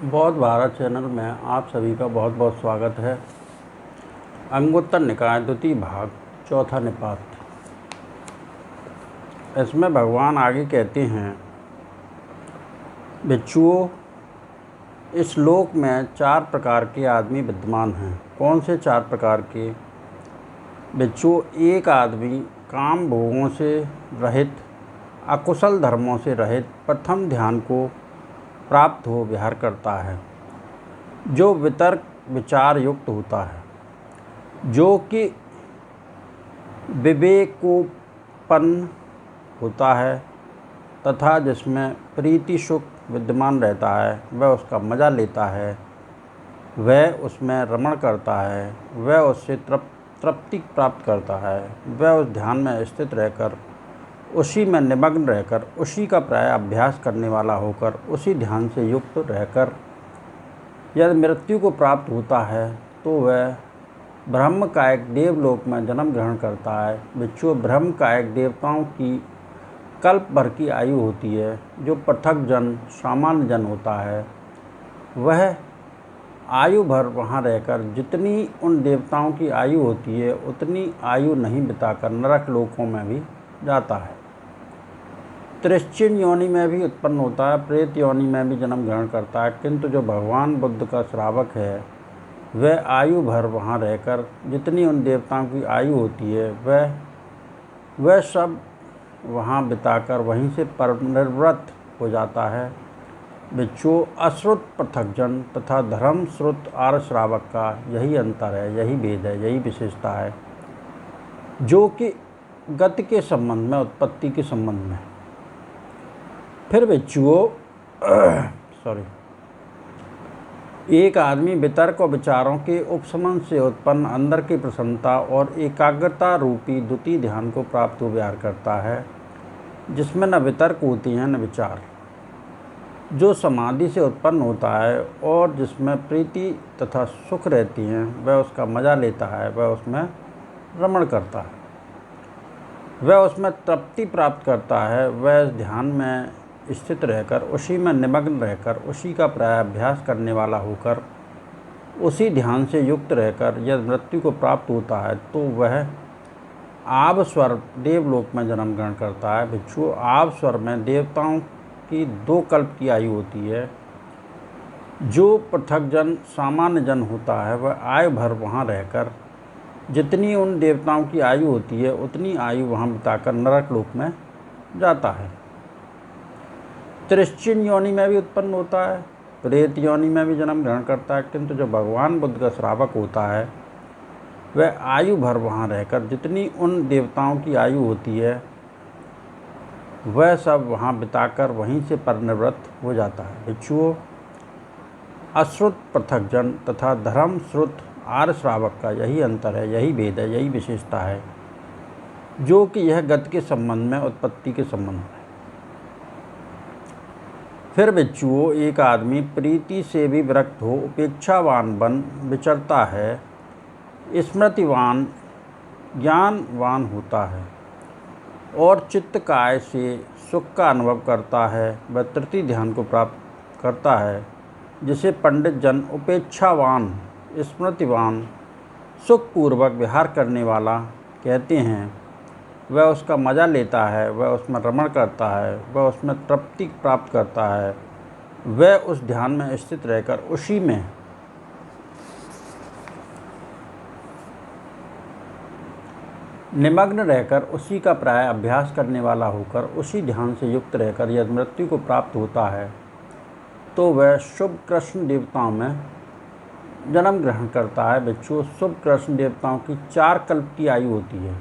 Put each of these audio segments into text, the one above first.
बौद्ध भारत चैनल में आप सभी का बहुत बहुत स्वागत है। अंगुत्तर निकाय द्वितीय भाग चौथा निपात। इसमें भगवान आगे कहते हैं, भिक्षुओं, इस लोक में 4 प्रकार के आदमी विद्यमान हैं। कौन से 4 प्रकार के? भिक्षुओं, एक आदमी काम भोगों से रहित, अकुशल धर्मों से रहित प्रथम ध्यान को प्राप्त हो विहार करता है, जो वितर्क विचार युक्त होता है, जो कि विवेकोपन्न होता है तथा जिसमें प्रीति सुख विद्यमान रहता है। वह उसका मज़ा लेता है, वह उसमें रमण करता है, वह उससे तृप्ति प्राप्त करता है, वह उस ध्यान में स्थित रहकर, उसी में निमग्न रहकर, उसी का प्राय अभ्यास करने वाला होकर, उसी ध्यान से युक्त रहकर यदि मृत्यु को प्राप्त होता है तो वह ब्रह्म कायिक देवलोक में जन्म ग्रहण करता है। भिक्षु, ब्रह्म कायिक देवताओं की कल्प भर की आयु होती है। जो पृथक जन सामान्य जन होता है, वह आयु भर वहाँ रहकर जितनी उन देवताओं की आयु होती है उतनी आयु नहीं बिताकर नरक लोकों में भी जाता है। तिरश्चिन योनि में भी उत्पन्न होता है, प्रेत योनि में भी जन्म ग्रहण करता है। किंतु जो भगवान बुद्ध का श्रावक है, वह आयु भर वहाँ रहकर जितनी उन देवताओं की आयु होती है वह सब वहाँ बिताकर वहीं से परिनिवृत्त हो जाता है। भिक्षुओं, अश्रुत पृथकजन तथा धर्म श्रुत आर्य श्रावक का यही अंतर है, यही भेद है, यही विशेषता है, जो कि गति के संबंध में, उत्पत्ति के संबंध में। फिर भिक्षुओं एक आदमी वितर्क और विचारों के उपशमन से उत्पन्न अंदर की प्रसन्नता और एकाग्रता रूपी द्वितीय ध्यान को प्राप्त हो विहार करता है, जिसमें न वितर्क होती हैं न विचार, जो समाधि से उत्पन्न होता है और जिसमें प्रीति तथा सुख रहती हैं। वह उसका मज़ा लेता है, वह उसमें रमण करता है, वह उसमें तृप्ति प्राप्त करता है, वह ध्यान में स्थित रहकर, उसी में निमग्न रहकर, उसी का प्राय अभ्यास करने वाला होकर, उसी ध्यान से युक्त रहकर यदि मृत्यु को प्राप्त होता है तो वह आब स्वर देवलोक में जन्म ग्रहण करता है। भिक्षु, आब स्वर में देवताओं की 2 कल्प की आयु होती है। जो पृथक जन सामान्य जन होता है, वह आयु भर वहाँ रहकर जितनी उन देवताओं की आयु होती है उतनी आयु वहाँ बिताकर नरक लोक में जाता है। तिरश्चिन योनि में भी उत्पन्न होता है, प्रेत योनि में भी जन्म ग्रहण करता है। किंतु जो भगवान बुद्ध का श्रावक होता है, वह आयु भर वहाँ रहकर जितनी उन देवताओं की आयु होती है वह सब वहाँ बिताकर वहीं से परिनिवृत्त हो जाता है। भिक्षुओं, अश्रुत पृथक जन तथा धर्म श्रुत आर्य श्रावक का यही अंतर है, यही भेद है, यही विशेषता है, जो कि यह गति के संबंध में, उत्पत्ति के संबंध में। फिर भिक्षुओं एक आदमी प्रीति से भी विरक्त हो उपेक्षावान बन विचरता है, स्मृतिवान ज्ञानवान होता है और चित्त काय से सुख का अनुभव करता है। वह तृतीय ध्यान को प्राप्त करता है, जिसे पंडित जन उपेक्षावान, स्मृतिवान, सुखपूर्वक विहार करने वाला कहते हैं। वह उसका मज़ा लेता है, वह उसमें रमण करता है, वह उसमें तृप्ति प्राप्त करता है, वह उस ध्यान में स्थित रहकर उसी में निमग्न रहकर, उसी का प्राय अभ्यास करने वाला होकर, उसी ध्यान से युक्त रहकर यदि मृत्यु को प्राप्त होता है तो वह शुभ कृष्ण देवताओं में जन्म ग्रहण करता है। भिक्षु, शुभ कृष्ण देवताओं की 4 कल्प की आयु होती है।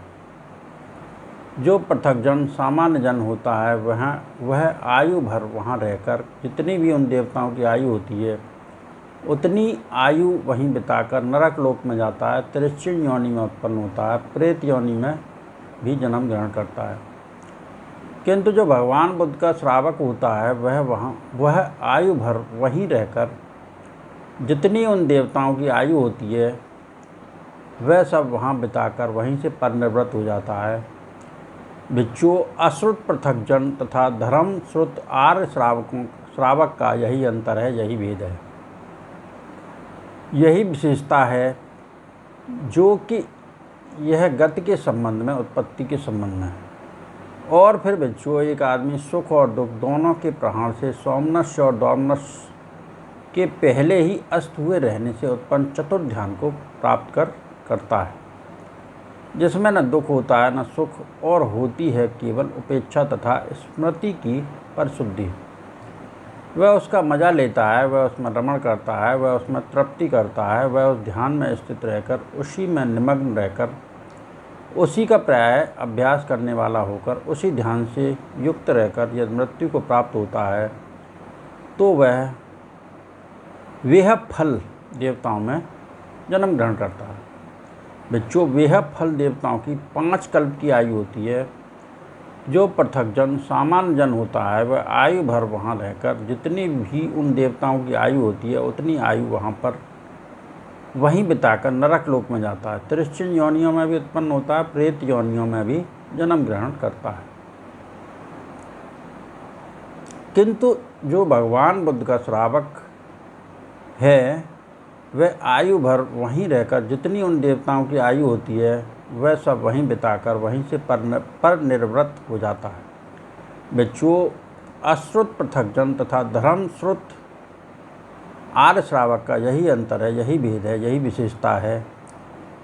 जो पृथक जन सामान्य जन होता है, वह आयु भर वहाँ रहकर जितनी भी उन देवताओं की आयु होती है उतनी आयु वहीं बिताकर नरक लोक में जाता है, तिरश्चिन योनि में उत्पन्न होता है, प्रेत योनि में भी जन्म ग्रहण करता है। किंतु जो भगवान बुद्ध का श्रावक होता है, वह आयु भर वहीं रहकर जितनी उन देवताओं की आयु होती है वह सब वहाँ बिताकर वहीं से परिनिवृत्त हो जाता है। भिक्षुओं, अश्रुत पृथकजन तथा धर्म श्रुत आर्य श्रावक का यही अंतर है, यही भेद है, यही विशेषता है जो कि यह गति के संबंध में, उत्पत्ति के संबंध में है। और फिर भिक्षुओं, एक आदमी सुख और दुख दोनों के प्रहार से सौमनस्य और दौमनस्य के पहले ही अस्त हुए रहने से उत्पन्न चतुर्थ ध्यान को प्राप्त करता है, जिसमें न दुख होता है न सुख, और होती है केवल उपेक्षा तथा स्मृति की परिशुद्धि। वह उसका मजा लेता है, वह उसमें रमण करता है, वह उसमें तृप्ति करता है, वह उस ध्यान में स्थित रहकर, उसी में निमग्न रहकर, उसी का प्राय अभ्यास करने वाला होकर, उसी ध्यान से युक्त रहकर यदि मृत्यु को प्राप्त होता है तो वह फल देवताओं में जन्म ग्रहण करता है। बच्चों, फल देवताओं की 5 कल्प की आयु होती है। जो पृथक जन, सामान्य जन होता है, वह आयु भर वहाँ रहकर जितनी भी उन देवताओं की आयु होती है उतनी आयु वहाँ पर वहीं बिताकर नरक लोक में जाता है। तिरछिन योनियों में भी उत्पन्न होता है, प्रेत योनियों में भी जन्म ग्रहण करता है। किंतु जो भगवान बुद्ध का श्रावक है, वह आयु भर वहीं रहकर जितनी उन देवताओं की आयु होती है वह सब वहीं बिताकर वहीं से पर निर्वृत्त हो जाता है। बच्चों, अश्रुत पृथकजन तथा धर्म श्रुत आर्य श्रावक का यही अंतर है, यही भेद है, यही विशेषता है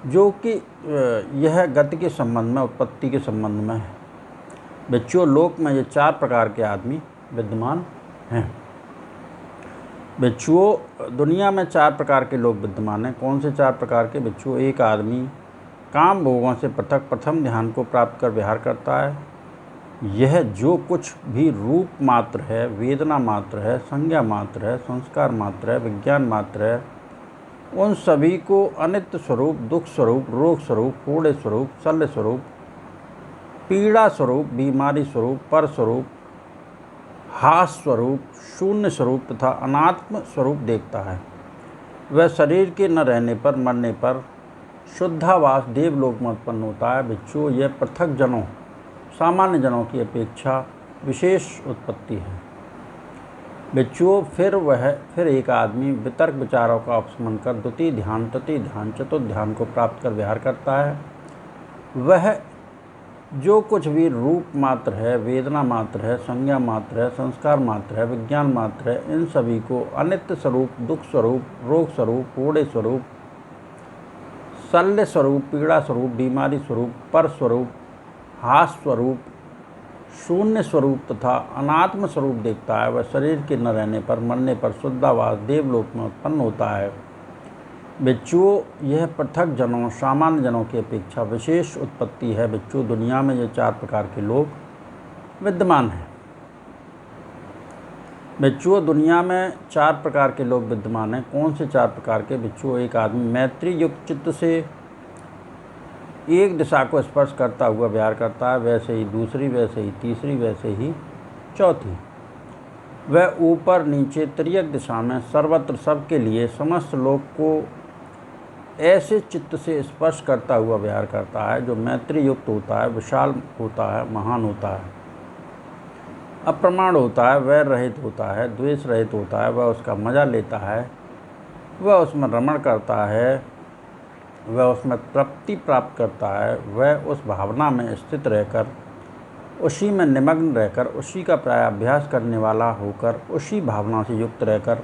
जो कि यह गति के संबंध में, उत्पत्ति के संबंध में है। बच्चों, लोक में ये 4 प्रकार के आदमी विद्यमान हैं। बच्चों, दुनिया में 4 प्रकार के लोग विद्यमान हैं। कौन से 4 प्रकार के? बच्चों, एक आदमी काम भोगों से पृथक प्रथम ध्यान को प्राप्त कर विहार करता है। यह जो कुछ भी रूप मात्र है, वेदना मात्र है, संज्ञा मात्र है, संस्कार मात्र है, विज्ञान मात्र है, उन सभी को अनित्य स्वरूप, दुख स्वरूप, रोग स्वरूप, कूड़े स्वरूप, शल्य स्वरूप, पीड़ा स्वरूप, बीमारी स्वरूप, पर स्वरूप, हास स्वरूप, शून्य स्वरूप तथा अनात्म स्वरूप देखता है। वह शरीर के न रहने पर, मरने पर शुद्धावास देवलोक में उत्पन्न होता है। बच्चों, यह पृथक जनों, सामान्य जनों की अपेक्षा विशेष उत्पत्ति है। बच्चों, फिर एक आदमी वितर्क विचारों का उपशमन कर द्वितीय ध्यान, तृतीय ध्यान, चतुर्थ ध्यान को प्राप्त कर विहार करता है। वह जो कुछ भी रूप मात्र है, वेदना मात्र है, संज्ञा मात्र है, संस्कार मात्र है, विज्ञान मात्र है, इन सभी को अनित्य स्वरूप, दुख स्वरूप, रोग स्वरूप, कूड़े स्वरूप, शल्य स्वरूप, पीड़ा स्वरूप, बीमारी स्वरूप, पर स्वरूप, हास स्वरूप, शून्य स्वरूप तथा अनात्म स्वरूप देखता है। वह शरीर के न रहने पर, मरने पर शुद्धावास देवलोक में उत्पन्न होता है। बच्चों, यह पृथक जनों, सामान्य जनों की अपेक्षा विशेष उत्पत्ति है। बच्चों, दुनिया में ये 4 प्रकार के लोग विद्यमान हैं। बच्चों, दुनिया में 4 प्रकार के लोग विद्यमान हैं। कौन से 4 प्रकार के? बच्चों, एक आदमी मैत्री युक्त चित्त से एक दिशा को स्पर्श करता हुआ विहार करता है, वैसे ही दूसरी, वैसे ही तीसरी, वैसे ही चौथी। वह ऊपर नीचे तिर्यक दिशा में सर्वत्र सबके लिए समस्त लोक को ऐसे चित्त से स्पर्श करता हुआ विहार करता है जो मैत्री युक्त होता है, विशाल होता है, महान होता है, अप्रमाण होता है, वैर रहित होता है, द्वेष रहित होता है। वह उसका मजा लेता है, वह उसमें रमण करता है, वह उसमें तृप्ति प्राप्त करता है। वह उस भावना में स्थित रहकर, उसी में निमग्न रहकर, उसी का प्राय अभ्यास करने वाला होकर, उसी भावना से युक्त रहकर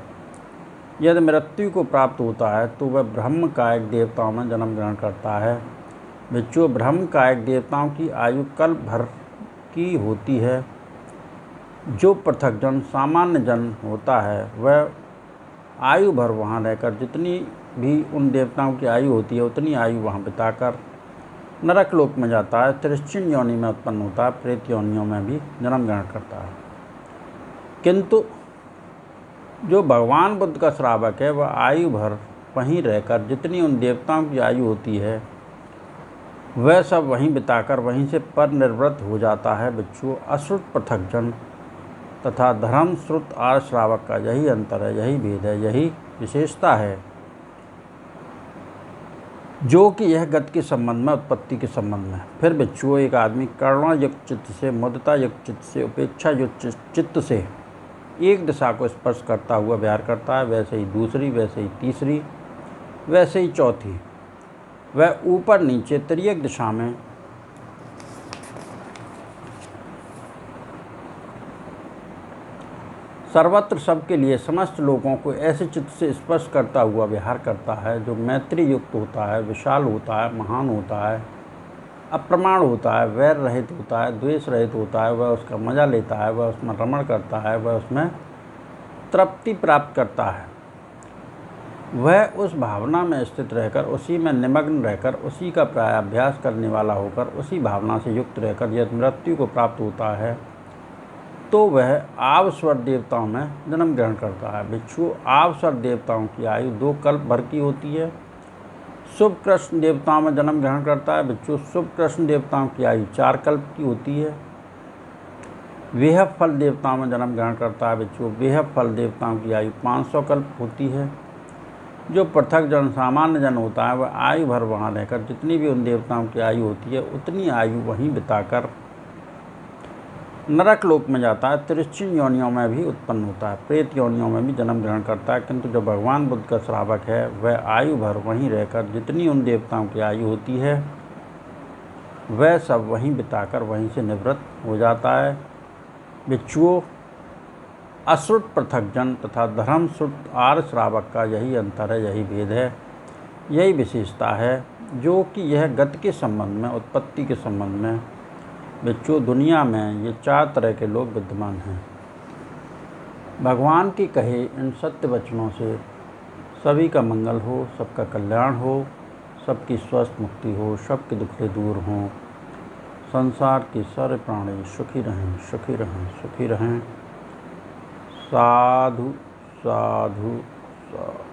यदि मृत्यु को प्राप्त होता है तो वह ब्रह्म कायिक देवताओं में जन्म ग्रहण करता है। बच्चों, ब्रह्म कायिक देवताओं की आयु कल्प भर की होती है। जो पृथक जन, सामान्य जन होता है, वह आयु भर वहाँ रहकर जितनी भी उन देवताओं की आयु होती है उतनी आयु वहाँ बिताकर नरक लोक में जाता है, तिरछिन योनि में उत्पन्न होता है, प्रेत योनियों में भी जन्म ग्रहण करता है। किंतु जो भगवान बुद्ध का श्रावक है, वह आयु भर वहीं रहकर जितनी उन देवताओं की आयु होती है वह सब वहीं बिताकर वहीं से पर निर्वृत्त हो जाता है। बच्चों, अश्रुत पृथक जन तथा धर्म श्रुत आर्य श्रावक का यही अंतर है, यही भेद है, यही विशेषता है जो कि यह गति के संबंध में, उत्पत्ति के संबंध में। फिर बच्चों, एक आदमी करुणा युक्त चित्त से, मुदिता युक्त चित्त से, उपेक्षा युक्त चित्त से एक दिशा को स्पर्श करता हुआ विहार करता है, वैसे ही दूसरी, वैसे ही तीसरी, वैसे ही चौथी। वह ऊपर नीचे तिर्यक दिशा में सर्वत्र सबके लिए, समस्त लोगों को ऐसे चित्त से स्पर्श करता हुआ विहार करता है जो मैत्री युक्त होता है, विशाल होता है, महान होता है, अप्रमाण होता है, वैर रहित होता है, द्वेष रहित होता है। वह उसका मजा लेता है, वह उसमें रमण करता है, वह उसमें तृप्ति प्राप्त करता है। वह उस भावना में स्थित रहकर, उसी में निमग्न रहकर, उसी का प्रायाभ्यास करने वाला होकर, उसी भावना से युक्त रहकर यदि मृत्यु को प्राप्त होता है तो वह आवस्वर देवताओं में जन्म ग्रहण करता है। भिक्षु, आवस्वर देवताओं की आयु 2 कल्प भर की होती है। शुभ कृष्ण देवताओं में जन्म ग्रहण करता है। भिक्षु, शुभ कृष्ण देवताओं की आयु 4 कल्प की होती है। वेहब फल देवताओं में जन्म ग्रहण करता है। भिक्षु, वेहब फल देवताओं की आयु 500 कल्प होती है। जो पृथक जन, सामान्य जन होता है, वह आयु भर वहाँ रहकर जितनी भी उन देवताओं की आयु होती है उतनी आयु वहीं बिताकर नरक लोक में जाता है। तिरछिन योनियों में भी उत्पन्न होता है, प्रेत योनियों में भी जन्म ग्रहण करता है। किंतु जो भगवान बुद्ध का श्रावक है वह आयु भर वहीं रहकर जितनी उन देवताओं की आयु होती है वह सब वहीं बिताकर वहीं से निवृत्त हो जाता है। भिक्षुओं, अश्रुत पृथक जन तथा धर्मश्रुत आर्य श्रावक का यही अंतर है, यही भेद है, यही विशेषता है, जो कि यह गति के संबंध में, उत्पत्ति के संबंध में। भिक्षु, दुनिया में ये 4 तरह के लोग विद्यमान हैं। भगवान के कहे इन सत्य वचनों से सभी का मंगल हो, सबका कल्याण हो, सबकी स्वस्थ मुक्ति हो, सबके दुखड़े दूर हों, संसार के सारे प्राणी सुखी रहें, सुखी रहें, सुखी रहें। साधु साधु साधु।